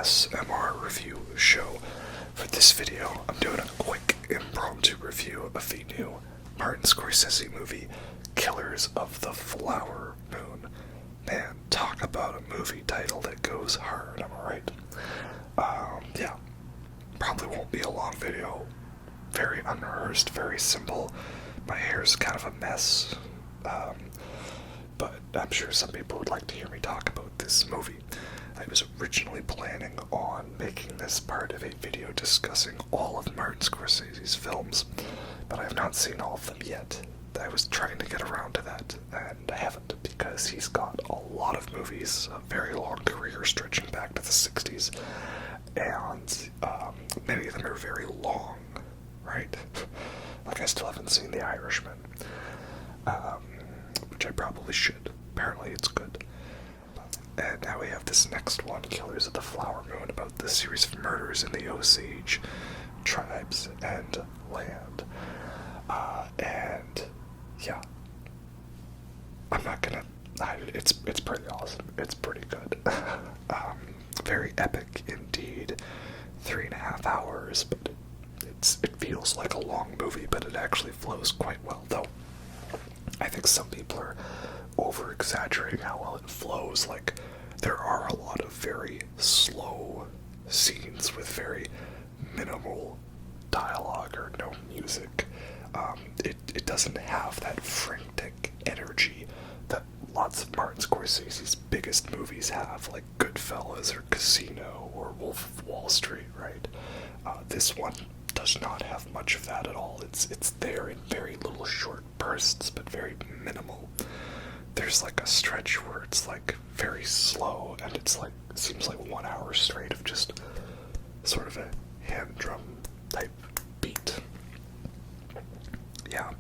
ASMR review show. For this video, I'm doing a quick impromptu review of the new Martin Scorsese movie, Killers of the Flower Moon. Man, talk about a movie title that goes hard, am I right? Yeah, probably won't be a long video. Very unrehearsed, very simple. My hair's kind of a mess, but I'm sure some people would like to hear me talk about this movie. I was originally planning on making this part of a video discussing all of Martin Scorsese's films, but I have not seen all of them yet. I was trying to get around to that, and I haven't, because he's got a lot of movies, a very long career stretching back to the 60s, and many of them are very long, right? Like, I still haven't seen The Irishman, which I probably should. Apparently it's good. And now we have this next one, Killers of the Flower Moon, about the series of murders in the Osage tribes and land. And yeah, I'm not gonna. It's pretty awesome. It's pretty good. Very epic indeed. 3.5 hours, but it feels like a long movie, but it actually flows quite well. Though I think some people are over exaggerating how well it flows. Like, there are a lot of very slow scenes with very minimal dialogue or no music. It doesn't have that frantic energy that lots of Martin Scorsese's biggest movies have, like Goodfellas or Casino or Wolf of Wall Street, right? This one does not have much of that at all. It's there in very little short bursts, but very minimal. There's like a stretch where it's like very slow, and it's like, it seems like 1 hour straight of just sort of a hand drum type beat. Yeah.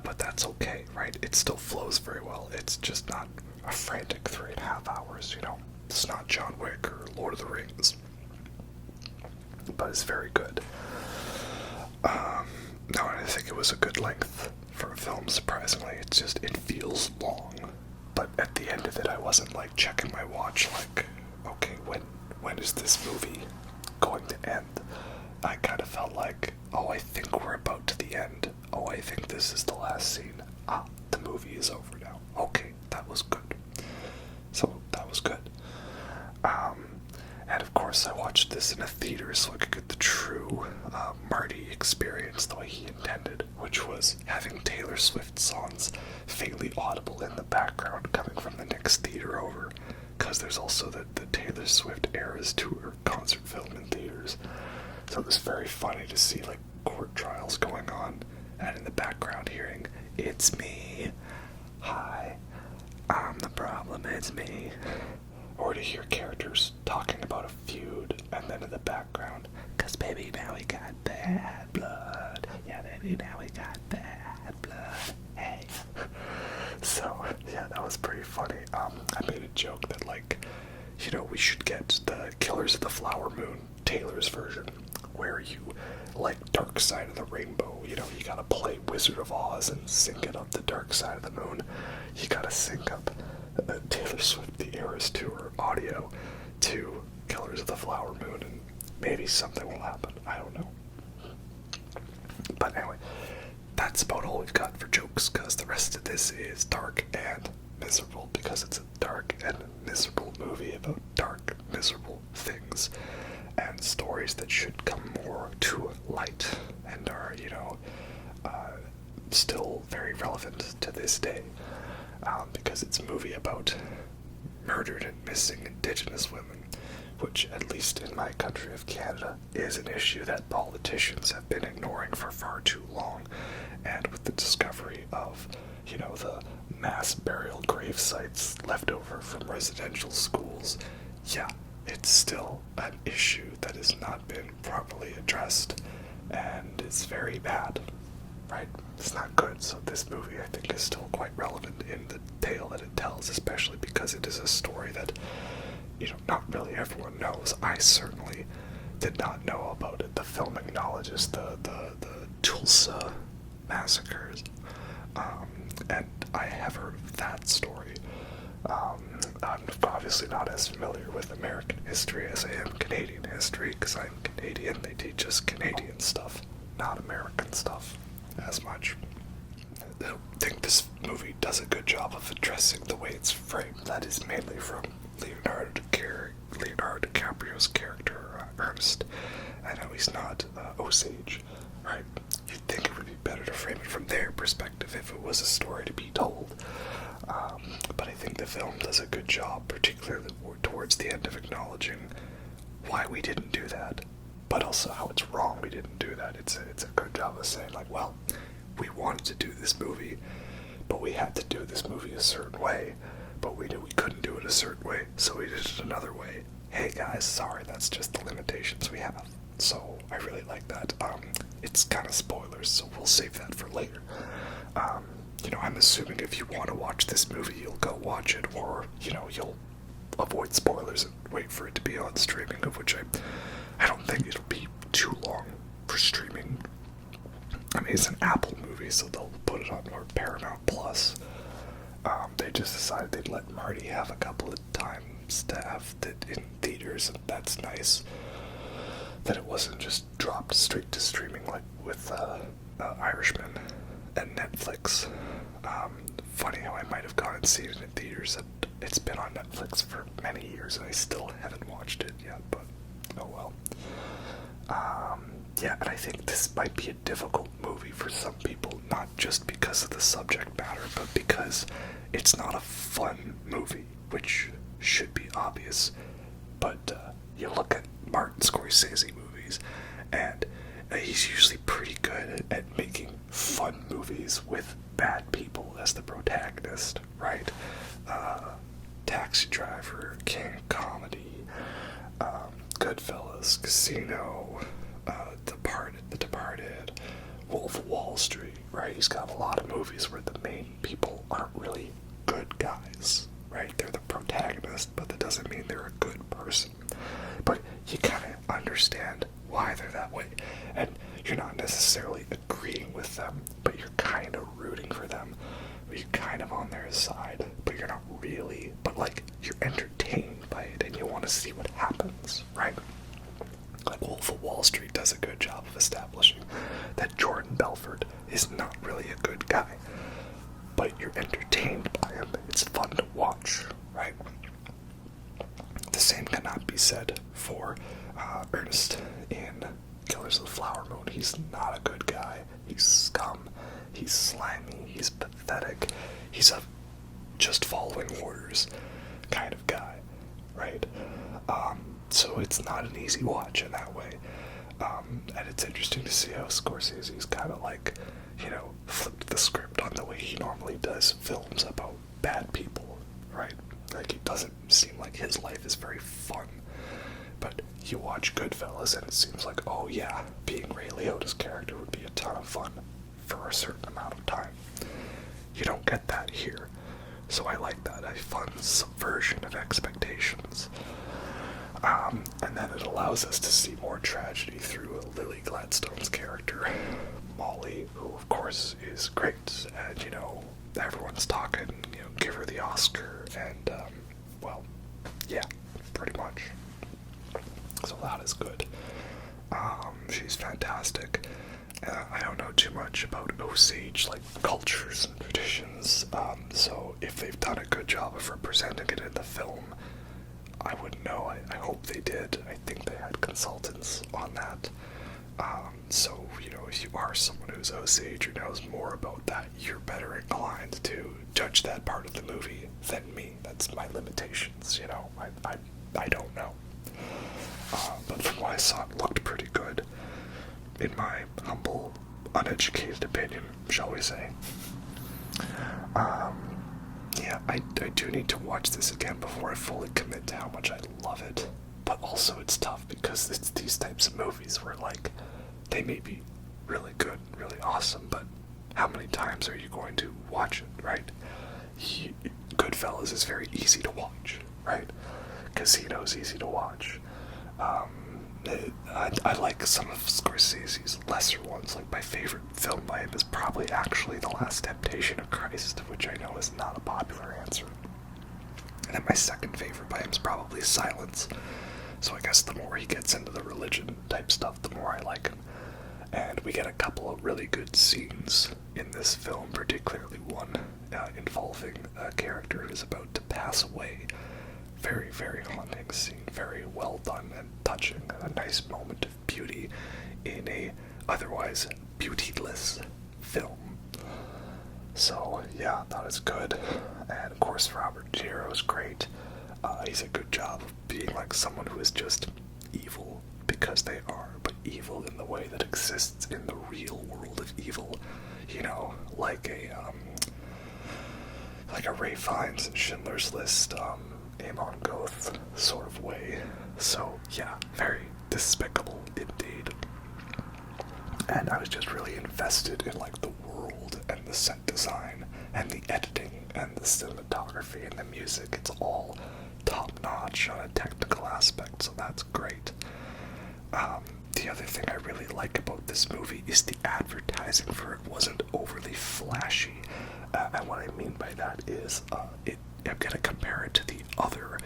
But that's okay, right? It still flows very well. It's just not a frantic 3.5 hours, you know? It's not John Wick or Lord of the Rings. But it's very good. No, I think it was a good length for a film, surprisingly. It feels long. But at the end of it, I wasn't like checking my watch like, okay, when is this movie going to end? I kind of felt like, oh, I think we're about to the end. Oh, I think this is the last scene. Ah, the movie is over now. Okay, that was good. So, that was good. And of course I watched this in a theater so I could get the true Marty experience the way he intended, which was having Taylor Swift songs faintly audible in the background coming from the next theater over, because there's also the Taylor Swift Eras Tour concert film in theaters. So it was very funny to see like court trials going on, and in the background hearing, "It's me, hi, I'm the problem, it's me." Or to hear characters talking about a feud, and then in the background, "'Cause baby, now we got bad blood. Yeah, baby, now we got bad blood. Hey." So, yeah, that was pretty funny. I made a joke that, like, you know, we should get the Killers of the Flower Moon, Taylor's version, where you, like Dark Side of the Rainbow, you know, you gotta play Wizard of Oz and sync it up the Dark Side of the Moon. You gotta sync up Taylor Swift The Eras Tour audio to Killers of the Flower Moon, and maybe something will happen. I don't know. But anyway, that's about all we've got for jokes, because the rest of this is dark and miserable, because it's a dark and miserable movie about dark, miserable things and stories that should come more to light and are, you know, still very relevant to this day. Because it's a movie about murdered and missing Indigenous women, which, at least in my country of Canada, is an issue that politicians have been ignoring for far too long. And with the discovery of, you know, the mass burial grave sites left over from residential schools, yeah, it's still an issue that has not been properly addressed, and it's very bad. Right? It's not good, so this movie, I think, is still quite relevant in the tale that it tells, especially because it is a story that, you know, not really everyone knows. I certainly did not know about it. The film acknowledges the Tulsa massacres, and I have heard of that story, I'm obviously not as familiar with American history as I am Canadian history, because I'm Canadian. They teach us Canadian stuff, not American stuff, as much. I don't think this movie does a good job of addressing the way it's framed. That is mainly from Leonardo DiCaprio's character, Ernest. I know he's not Osage, right? You'd think it would be better to frame it from their perspective if it was a story to be told. But I think the film does a good job, particularly towards the end, of acknowledging why we didn't do that, but also how it's wrong we didn't do that. It's a good job of saying, like, well, we wanted to do this movie, but we had to do this movie a certain way, but we knew we couldn't do it a certain way, so we did it another way. Hey guys, sorry, that's just the limitations we have. So I really like that. It's kind of spoilers, so we'll save that for later. I'm assuming if you want to watch this movie, you'll go watch it, or, you'll avoid spoilers and wait for it to be on streaming, of which I don't think it'll be too long for streaming. I mean, it's an Apple movie, so they'll put it on Paramount Plus. They just decided they'd let Marty have a couple of times to have it in theaters, and that's nice. That it wasn't just dropped straight to streaming like with Irishman and Netflix. Funny how I might have gone and seen it in theaters, and it's been on Netflix for many years, and I still haven't watched it yet, but oh well. Yeah, and I think this might be a difficult movie for some people, not just because of the subject matter, but because it's not a fun movie, which should be obvious. But you look at Martin Scorsese movies, and he's usually pretty good at making fun movies with bad people as the protagonist, right? Taxi Driver, King of Comedy, Goodfellas, Casino, The Departed, Wolf of Wall Street, right? He's got a lot of movies where the main people aren't really good guys, right? They're the protagonist, but that doesn't mean they're a good person. But you kind of understand why they're that way, and you're not necessarily agreeing with them, but you're kind of rooting for them, or you're kind of on their side, but you're not really, but like, you're entertained by it, and you want to see what happens, right? Like Wolf of Wall Street does a good job of establishing that Jordan Belfort is not really a good guy, but you're entertained by him. It's fun to watch, right? The same cannot be said for Ernest in Killers of the Flower Moon. He's not a good guy. He's scum. He's slimy. He's pathetic. He's a just following orders kind of guy, right? So it's not an easy watch in that way. And it's interesting to see how Scorsese's kind of like, flipped the script on the way he normally does films about bad people, right? Like, it doesn't seem like his life is very fun. But you watch Goodfellas and it seems like, oh yeah, being Ray Liotta's character would be a ton of fun for a certain amount of time. You don't get that here. So I like that, a fun subversion of expectations. And then it allows us to see more tragedy through Lily Gladstone's character, Molly, who of course is great, and everyone's talking, give her the Oscar, and well, yeah, pretty much. So that is good. She's fantastic. I don't know too much about Osage, like cultures and traditions, so if they've done a good job of representing it in the film, I wouldn't know. I hope they did. I think they had consultants on that. So, if you are someone who's Osage or knows more about that, you're better inclined to judge that part of the movie than me. That's my limitations, I don't know. But from what I saw, it looked pretty good, in my humble, uneducated opinion, shall we say. Yeah, I do need to watch this again before I fully commit to how much I love it. But also it's tough because it's these types of movies where, like, they may be really good, really awesome, but how many times are you going to watch it, right? Goodfellas is very easy to watch, right? Casino's easy to watch. I like some of Scorsese's lesser ones. Like, my favorite film by him is probably actually The Last Temptation of Christ, which I know is not a popular answer. And then my second favorite by him is probably Silence. So I guess the more he gets into the religion type stuff, the more I like him. And we get a couple of really good scenes in this film, particularly one involving a character who's about to pass away. Very, very haunting scene, very well done and touching, and a nice moment of beauty in a otherwise beautyless film. So yeah, that is good. And of course Robert De Niro is great. He's a good job of being like someone who is just evil because they are, but evil in the way that exists in the real world of evil. You know, like a Ray Fiennes in Schindler's List, Amon Goth sort of way. So yeah, very despicable indeed. And I was just really invested in like the world and the set design and the editing and the cinematography and the music. It's all top notch on a technical aspect, so that's great. The other thing I really like about this movie is the advertising for it wasn't overly flashy. And what I mean by that is, I'm going to compare it to the other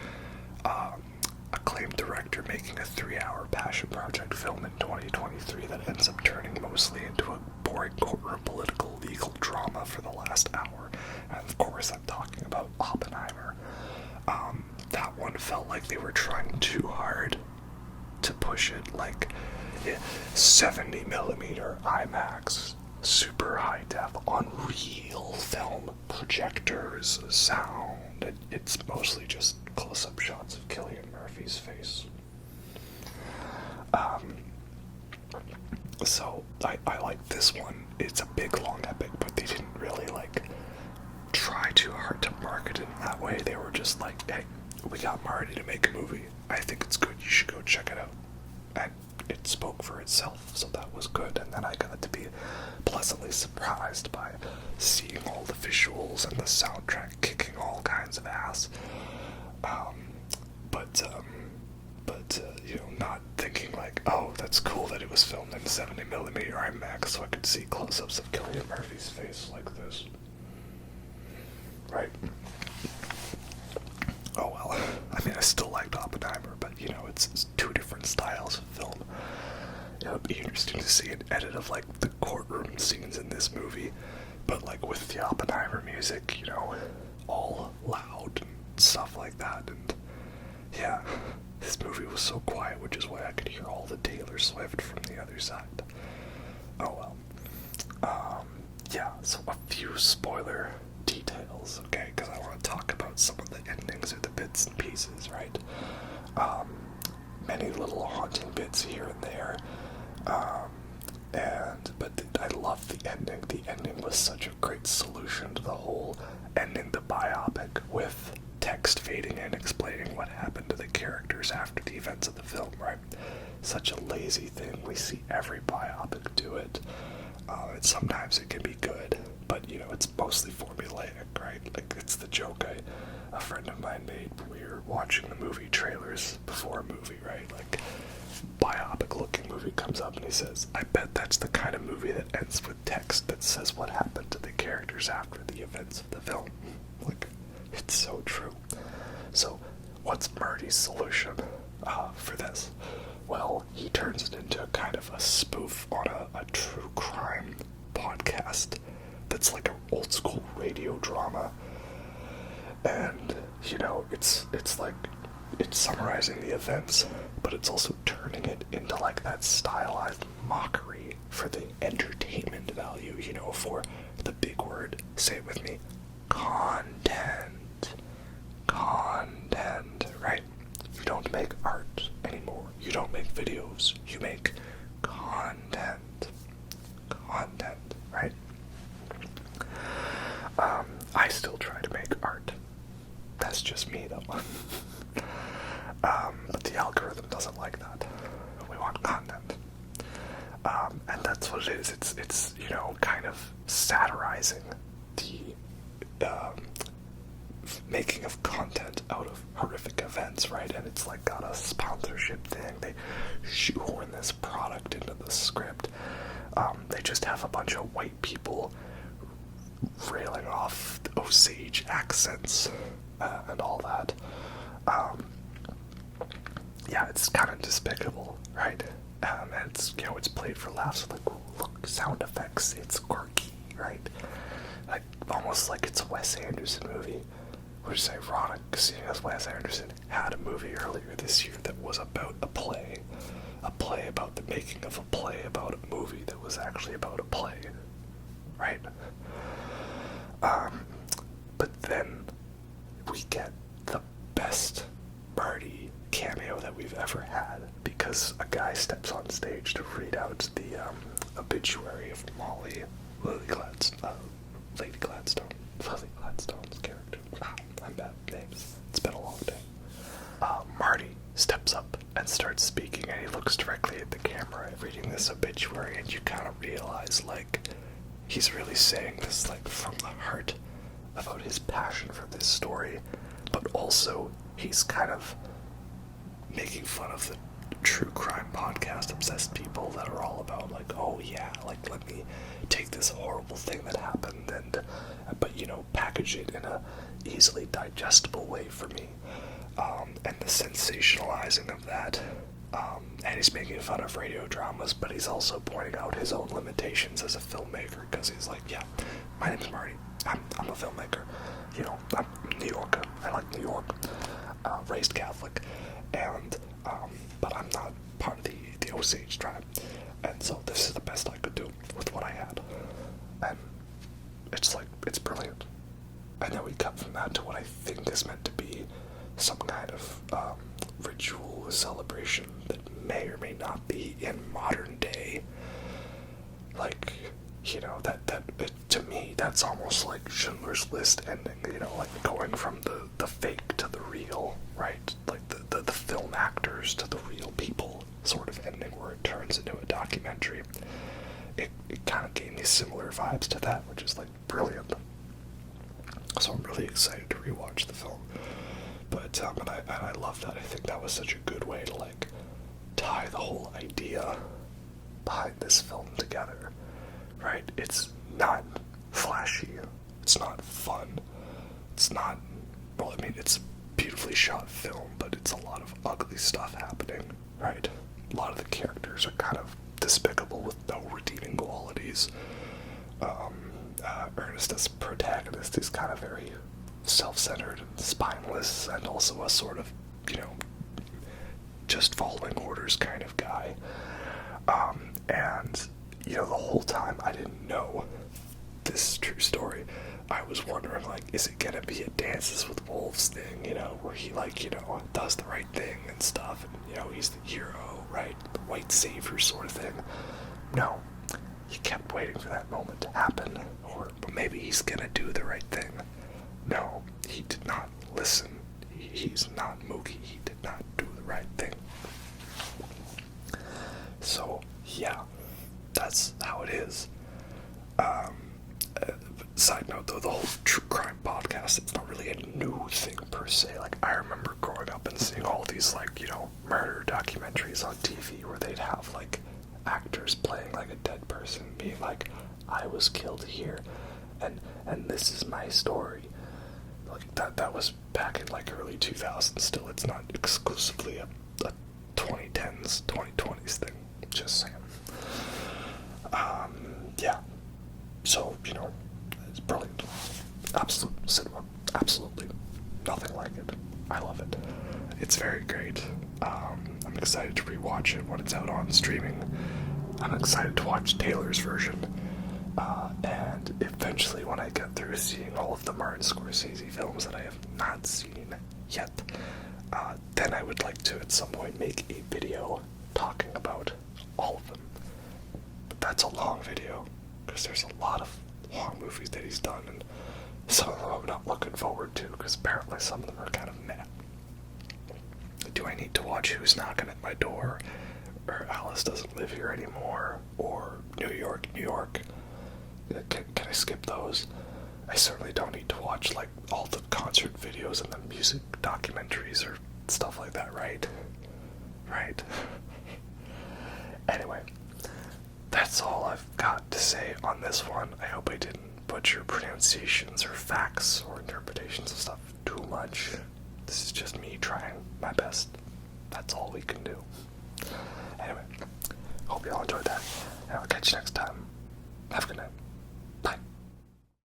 acclaimed director making a 3-hour passion project film in 2023 that ends up turning mostly into a boring courtroom political legal drama for the last hour. And of course I'm talking about Oppenheimer. That one felt like they were trying too hard to push it, like 70mm IMAX, super high def, unreal film, projectors, sound. It's mostly just close-up shots of Cillian Murphy's face. So I like this one. It's a big long epic, but they didn't really like try too hard to market it in that way. They were just like, hey, we got Marty to make a movie. I think it's good. You should go check it out. And it spoke for itself, so that was good. And then I got to be pleasantly surprised by seeing all the visuals and the soundtrack kicking all kinds of ass. But you know, not thinking like, oh, that's cool that it was filmed in 70mm IMAX so I could see close-ups of Cillian Murphy's face like this. Right? Oh well. I mean, I still liked Oppenheimer, but you know, it's two different styles of film. It would be interesting to see an edit of like the courtroom scenes in this movie, but like with the Oppenheimer music, you know, all loud and stuff like that. And yeah, this movie was so quiet, which is why I could hear all the Taylor Swift from the other side. Oh well. Yeah, so a few spoiler details, okay, because I want to talk about some of the endings or the bits and pieces, right? Many little haunting bits here and there, but I love the ending. The ending was such a great solution to the whole ending the biopic with text fading in explaining what happened to the characters after the events of the film, right? Such a lazy thing. We see every biopic do it. Sometimes it can be good, but you know, it's mostly formulaic, right? Like, it's the joke a friend of mine made when we were watching the movie trailers before a movie, right? Like, biopic looking movie comes up and he says, I bet that's the kind of movie that ends with text that says what happened to the characters after the events of the film. Like, it's so true. So what's Marty's solution for this? Well, he turns it into a kind of a spoof on a true crime podcast that's like an old school radio drama. And, you know, it's like, it's summarizing the events, but it's also turning it into like that stylized mockery for the entertainment value, you know, for the big word, say it with me, content, right? You don't make art anymore. You don't make videos. You make content, right? I still try to make art. That's just me, though. But the algorithm doesn't like that. We want content. And that's what it is. It's you know, kind of satirizing the making of content out of horrific events, right? And it's like got a sponsorship thing. They shoehorn this product into the script. They just have a bunch of white people railing off Osage accents and all that. Um, yeah, it's kind of despicable, right? And it's, you know, it's played for laughs, like, ooh, look, sound effects, it's quirky, right? Like, almost like it's a Wes Anderson movie, which is ironic, seeing as Wes Anderson had a movie earlier this year that was about a play about the making of a play about a movie that was actually about a play, right? But then we get the best Marty cameo that we've ever had, because a guy steps on stage to read out the obituary of Lily Gladstone's character. I'm bad at names. It's been a long day. Marty steps up and starts speaking, and he looks directly at the camera reading this obituary, and you kind of realize, like, he's really saying this, like, from the heart about his passion for this story, but also he's kind of making fun of the true crime podcast obsessed people that are all about, like, oh yeah, like, let me take this horrible thing that happened and but, you know, package it in a easily digestible way for me, and the sensationalizing of that, and he's making fun of radio dramas, but he's also pointing out his own limitations as a filmmaker, because he's like, yeah, my name's Marty, I'm a filmmaker, you know, I'm New Yorker, I like New York, raised Catholic, and but I'm not part of the Osage tribe, and so this is the best I could do with what I had, and it's like, it's brilliant. And then we cut from that to what I think is meant to be some kind of ritual celebration that may or may not be in modern day. Like, you know, to me, that's almost like Schindler's List ending, you know, like going from the fake to the real, right? Like the film actors to the real people sort of ending, where it turns into a documentary. It kind of gave me similar vibes to that, which is, like, brilliant. So I'm really excited to rewatch the film. But, and I love that. I think that was such a good way to, like, tie the whole idea behind this film together, right? It's not flashy. It's not fun. It's not, well, I mean, it's a beautifully shot film, but it's a lot of ugly stuff happening, right? A lot of the characters are kind of despicable with no redeeming qualities. Ernest as protagonist is kind of very self-centered and spineless, and also a sort of, you know, just following orders kind of guy. And, you know, the whole time I didn't know this true story. I was wondering, like, is it gonna be a Dances with Wolves thing, you know, where he, like, you know, does the right thing and stuff, and, you know, he's the hero, right? The white savior sort of thing. No. He kept waiting for that moment to happen, or maybe he's gonna do the right thing. No, he did not listen. He's not Mookie. He did not do the right thing. So, yeah, that's how it is. Side note, though, the whole true crime podcast, it's not really a new thing per se. Like, I remember growing up and seeing all these, like, you know, murder documentaries on TV where they'd have, like, actors playing, like, a dead person, being like, I was killed here, and this is my story. Like, that was back in, like, early 2000s still. It's not exclusively a 2010s, 2020s thing. Just saying. Yeah. So, you know, it's brilliant. Absolute cinema. Absolutely. Nothing like it. I love it. It's very great. I'm excited to rewatch it when it's out on streaming. I'm excited to watch Taylor's version. And eventually, when I get through seeing all of the Martin Scorsese films that I have not seen yet, then I would like to at some point make a video talking about all of them. But that's a long video, because there's a lot of long movies that he's done, and some of them I'm not looking forward to, because apparently some of them are kind of meh. Do I need to watch Who's Knocking at My Door, or Alice Doesn't Live Here Anymore, or New York, New York? Can I skip those? I certainly don't need to watch, like, all the concert videos and the music documentaries or stuff like that, right? Right. Anyway, that's all I've got to say on this one. I hope I didn't butcher pronunciations or facts or interpretations of stuff too too much. This is just me trying my best. That's all we can do. Anyway, hope you all enjoyed that. And I'll catch you next time.